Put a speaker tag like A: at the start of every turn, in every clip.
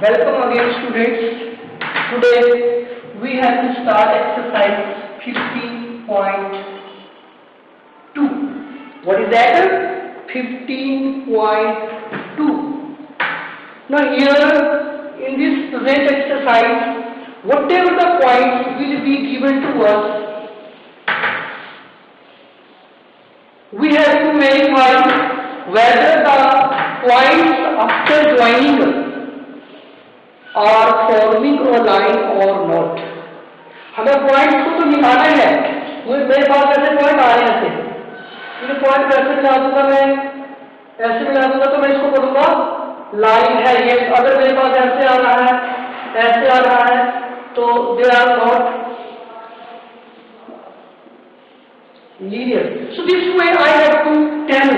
A: Welcome again, students. Today we have to start exercise 15.2. What is that? 15.2. Now here in this present exercise, whatever the points will be given to us, we have to verify whether the points after joining are forming a line or not. हमें points को तो मिलाना है। मेरे पास ऐसे point आ रहे हैं, ये पॉइंट ऐसे मिला दूंगा, मैं ऐसे मिला दूंगा तो मैं इसको बोलूंगा लाइन है ये। अगर मेरे पास ऐसे आ रहा है, ऐसे आ रहा है, तो they are not linear. So this way I have to tell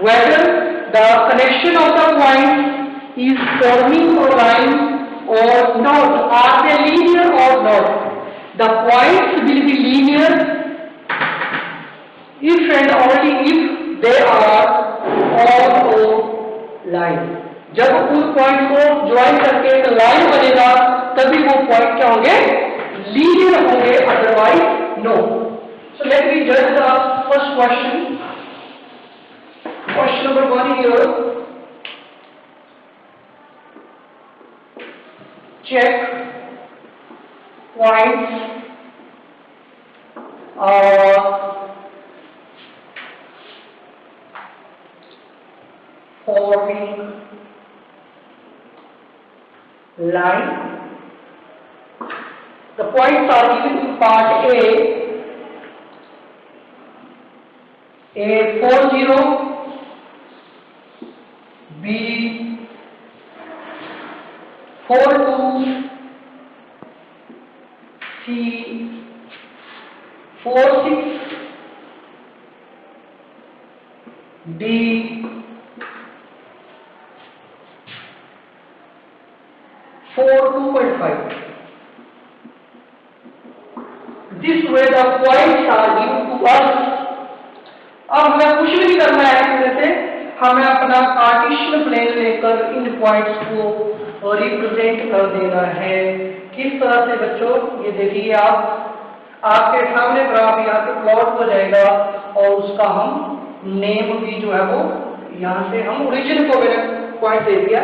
A: whether the connection of the points is forming a line or not. Are they linear or not? The points will be linear if and only if they are on a line. जब उस point को join करके एक line बनेगा तभी वो point क्या होंगे? लीनियर होंगे, otherwise no. So let me judge the first question. Question number 1 here. Check points forming line. The points are given in part A. A40, B 42, C 46, D 42.5. This way the points are given to us. अब हमें कुछ भी नहीं करना है इसमें से, हमें अपना कार्टेशियन प्लेन लेकर इन पॉइंट्स को रिप्रेजेंट कर देना है. किस तरह से बच्चों? ये देखिए आपके सामने ग्राफ यहाँ पे प्लॉट हो जाएगा और उसका हम नेम भी जो है वो यहाँ से हम ओरिजिन को मैंने पॉइंट दे दिया.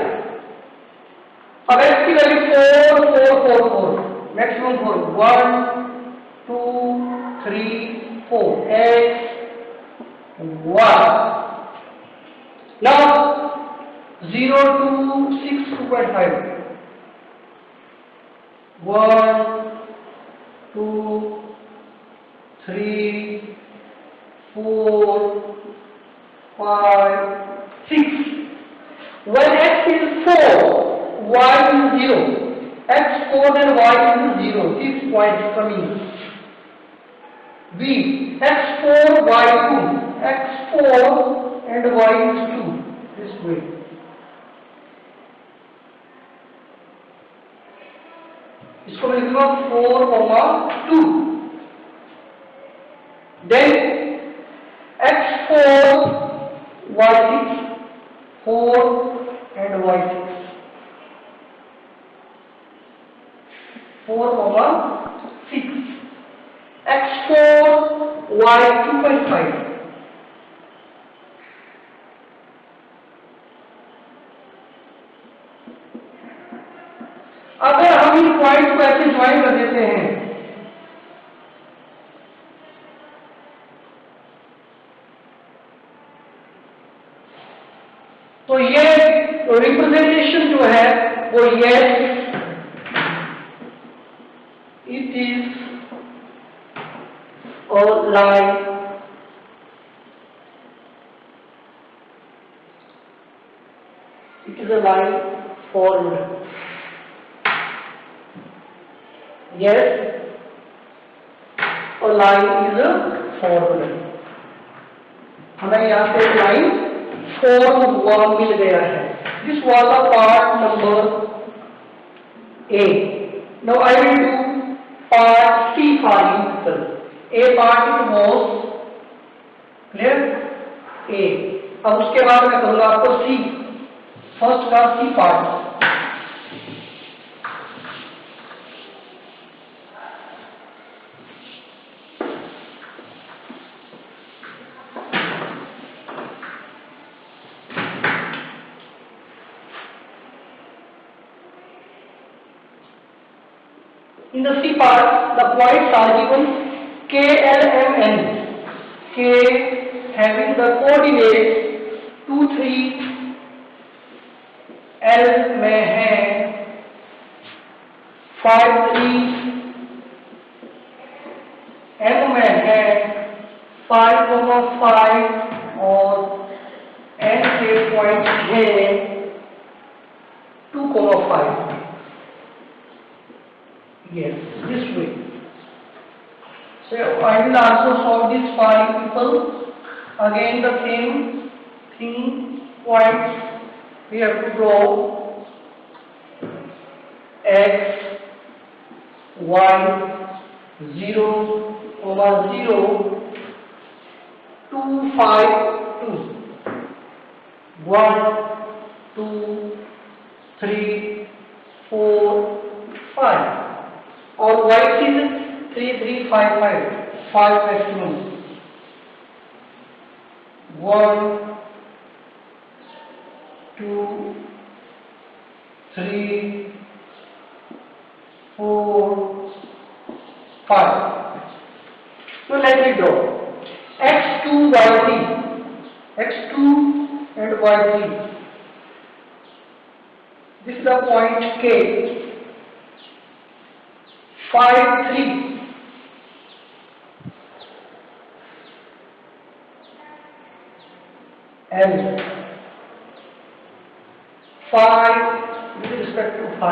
A: अब x की value 4 4 4 4 maximum 4 1 2 3 4 x 1. Now 0 to 6 2.5 1 2 3 4 5 6. When x is 4, y is 0. X 4 and y is 0. This point is coming. B x4 y2, x4 and y is 2. This way. इसको मैं लिखूंगा 4, 2. Then x4 y6, 4 and y6. 4, 6. x4 y 2.5. अगर हम इन points को ऐसे join कर देते हैं तो ये रिप्रेजेंटेशन जो है वो yes it is or line it is a line formed. Yes, a line is a formed. हमें यहाँ पे लाइन फॉर्म हुआ मिल गया है. This was a part number A. Now I will do part C for you. A part it was clear. A. अब उसके बाद मैं कहूँगा आपको C. फर्स्ट का C part. In the C part, the points are given K, L, M, N. K having the coordinates 2, 3, L में है 5, 3, M में है 5, 5 और N के पॉइंट है 2, 5. Yes, this way. So I will also solve this for you people. Again the same thing, points we have to draw x, y, 0, 0, 2, 5, 2, 1, 2, 3, 4, 5. और y is 3, 3, 5, 5 maximum. 1, 2, 3, 4, 5. So let me draw x2, y3, x2 and y3. This is the point K. 5, 3. L. 5 with respect to 5.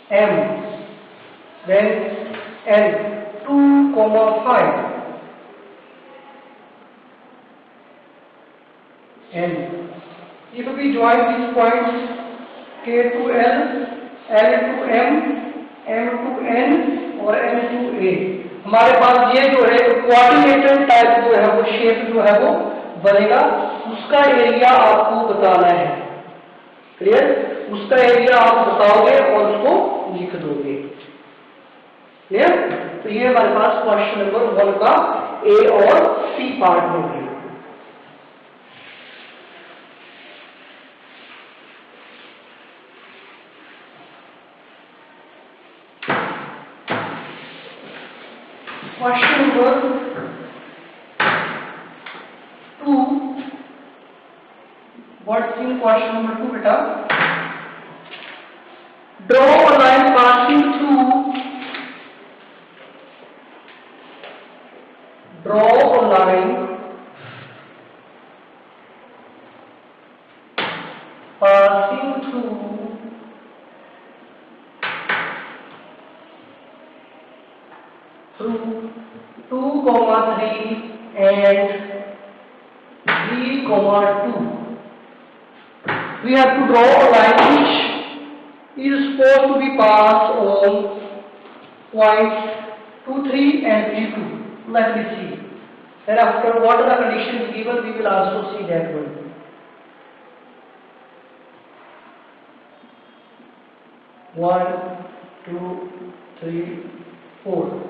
A: M. Then L. 2, 5. N. If we join these points K to L, L to M, M to N और N to A, हमारे पास ये जो है coordinator type जो है वो shape जो है वो बनेगा, उसका एरिया आपको बताना है. क्लियर? उसका एरिया आप बताओगे और उसको लिख दोगे. क्लियर? तो ये हमारे पास क्वेश्चन नंबर 1 का A और C पार्ट हो गया. Question number 2. What's in question number 2, beta? Draw a line passing through. Draw a line passing through through 2, 3 and 3, 2. We have to draw a line which is supposed to be passed on points 2, 3 and 3, 2. Let me see. Then after what are the conditions given, we will also see that one. One, 2, 3, 4.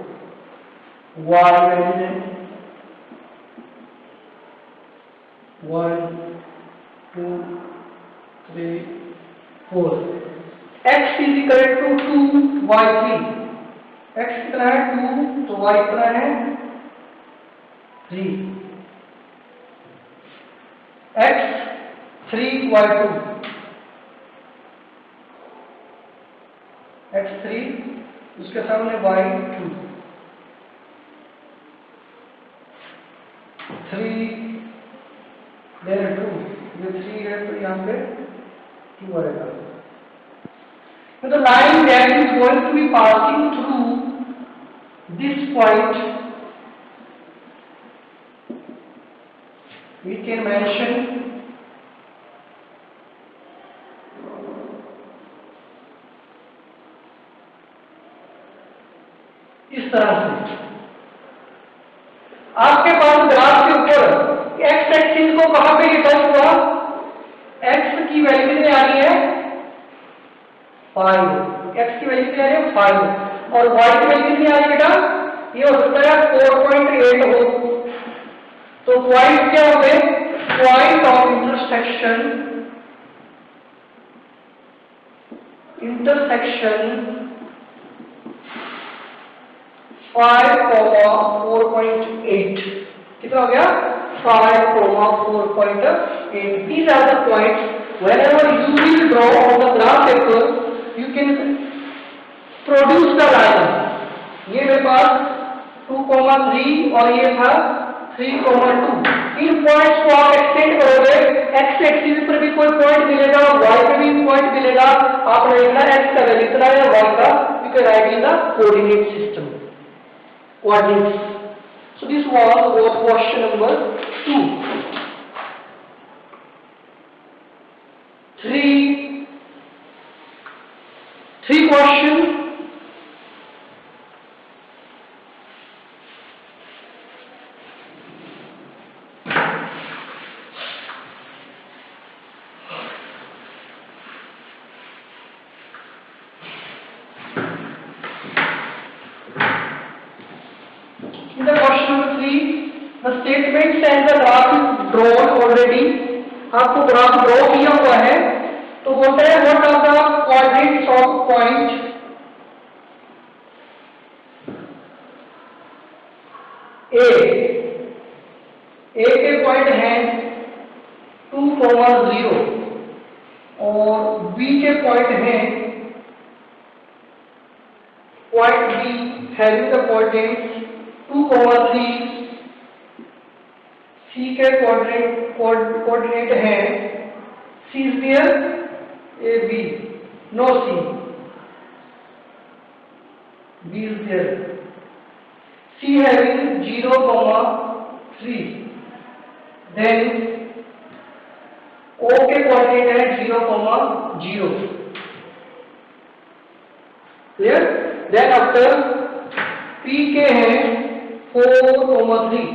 A: Y and 1, 2, 3, 4. X is equal to 2, y 3. X कितना है 2, तो y कितना है 3. X 3, y 2. X 3, उसके सामने y 2. 3, then 2. ये 3 है तो यहाँ पे 2 आएगा. So the line that is going to be passing through this point, we can mention इस तरह से. आपके पास ग्राफ के ऊपर x की वैल्यू कितनी आ रही है 5, x की वैल्यू कितनी आ रही है 5 और y की वैल्यू कितनी आ रही है बेटा, ये हो सकता है 4.8 हो। तो पॉइंट क्या हो गए, पॉइंट ऑफ इंटरसेक्शन 5,4.8 कितना हो गया 5,4.8। These are the points. Whenever you will draw on the graph paper, you can produce the line. ये मेरे पास 2,3 और ये था 3,2। इन पॉइंट्स को आप एक्सटेंड करोगे, एक्स एक्सिस पर भी कोई पॉइंट मिलेगा और वाई पे भी पॉइंट मिलेगा। आपने लिखना एक्स का वैल्यू कितना है, वाई का, you can write in the coordinate system coordinates. So this was question number 2. 3 question. In the question number 3, the statements and the graph is drawn already. आपको ग्राफ ड्रॉ किया हुआ है, तो बोलते हैं what are the coordinates of point A. A के point हैं 2,0 और B के पॉइंट हैं point B having the coordinates 2,3। C के कोऑर्डिनेट है C is there AB, no C, B is there, C having 0,3, then O के coordinate है 0,0, clear? Then after P के हैं 4,3,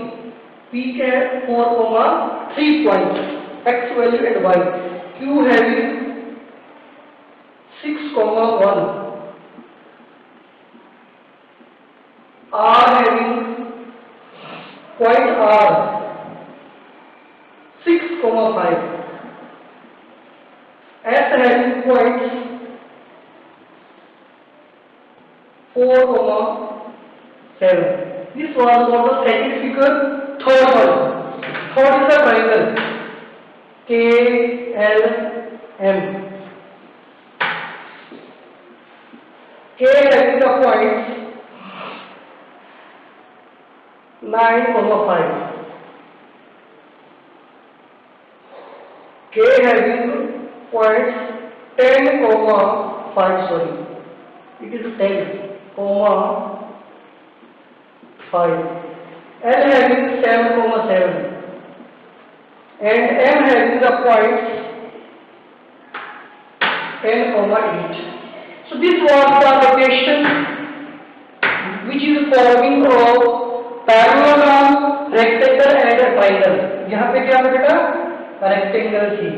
A: P के 4,3 point x value and y, Q having 6,1, R having point R 6,5, S having points 4,7. This was the second figure. Third one. Third is the triangle K L M. K having the points 9,5. K having points 10,5. Sorry, it is 10,5. L having 7,7 and M having the points 10,8. So this was the location which is forming of parallelogram, rectangle and a triangle. यहाँ पे क्या है बेटा, rectangle थी,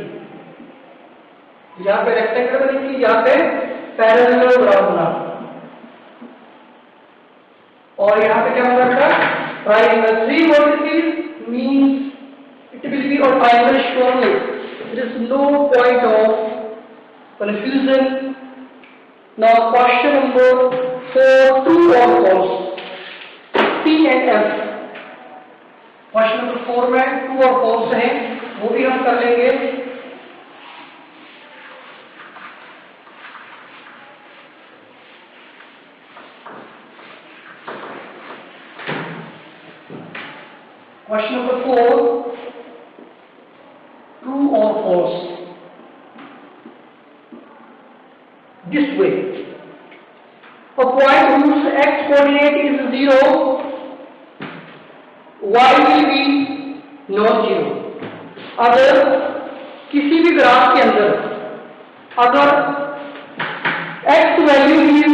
A: यहाँ पे rectangle बनी थी, यहाँ पे पैरेललोग्राम बना, और यहाँ पे क्या बना बेटा, triangle. 3 vertices means it will be a triangle surely. There is no point of confusion. Now question number 4, true or false, C and F. question number 4 में true और false है, वो भी हम कर लेंगे। Question number 4, true or false. This way, a point whose x coordinate is 0, y will be non-zero. अगर किसी भी ग्राफ के अंदर अगर x value is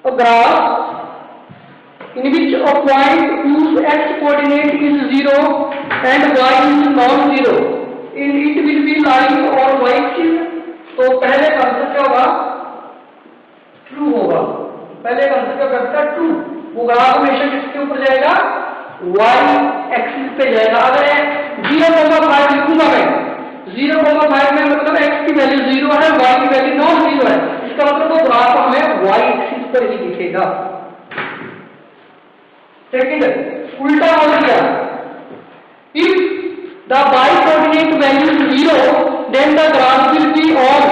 A: a graph in which a point whose x coordinate is 0 and y is non-zero, it will be lying on y axis, तो पहले का answer क्या होगा, ट्रू होगा। पहले का आंसर क्या करता है, ट्रू। वो ग्राफ हमेशा किसके ऊपर जाएगा, वाई एक्सिस पे जाएगा। अगर 0,5 लिखूंगा मैं, 0,5 में मतलब x की वैल्यू 0 है, y की वैल्यू नॉन 0 है, इसका मतलब वो ग्राफ हमें y एक्सिस पर ही दिखेगा। सेकंड, उल्टा हो गया, if the y coordinate value 0 then the graph will be on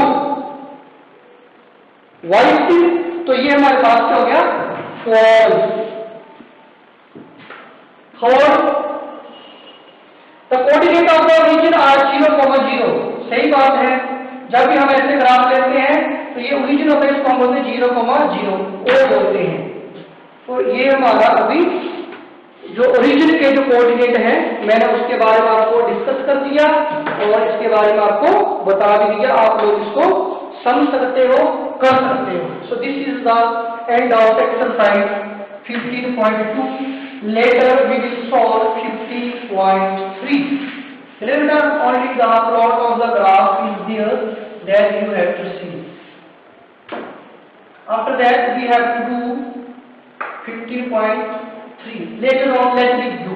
A: y axis, तो ये हमारे पास क्या हो गया, false. Third, the coordinate of the region are 0,0, सही बात है। जब भी हम ऐसे ग्राफ लेते हैं तो ये ओरिजिन ऑफ एक्स फॉर्म होते हैं 0,0 ओ होते हैं। तो ये हमारा अभी जो ओरिजिन के जो कोऑर्डिनेट हैं मैंने उसके बारे में आपको डिस्कस कर दिया और इसके बारे में आपको बता भी दिया, आप लोग इसको समझ सकते हो, कर सकते हो। So this is the end of exercise 15.2. Later we will solve 15.3. Later only the plot of the graph is there that you have to see. After that we have to do 15.3. Later on let me do.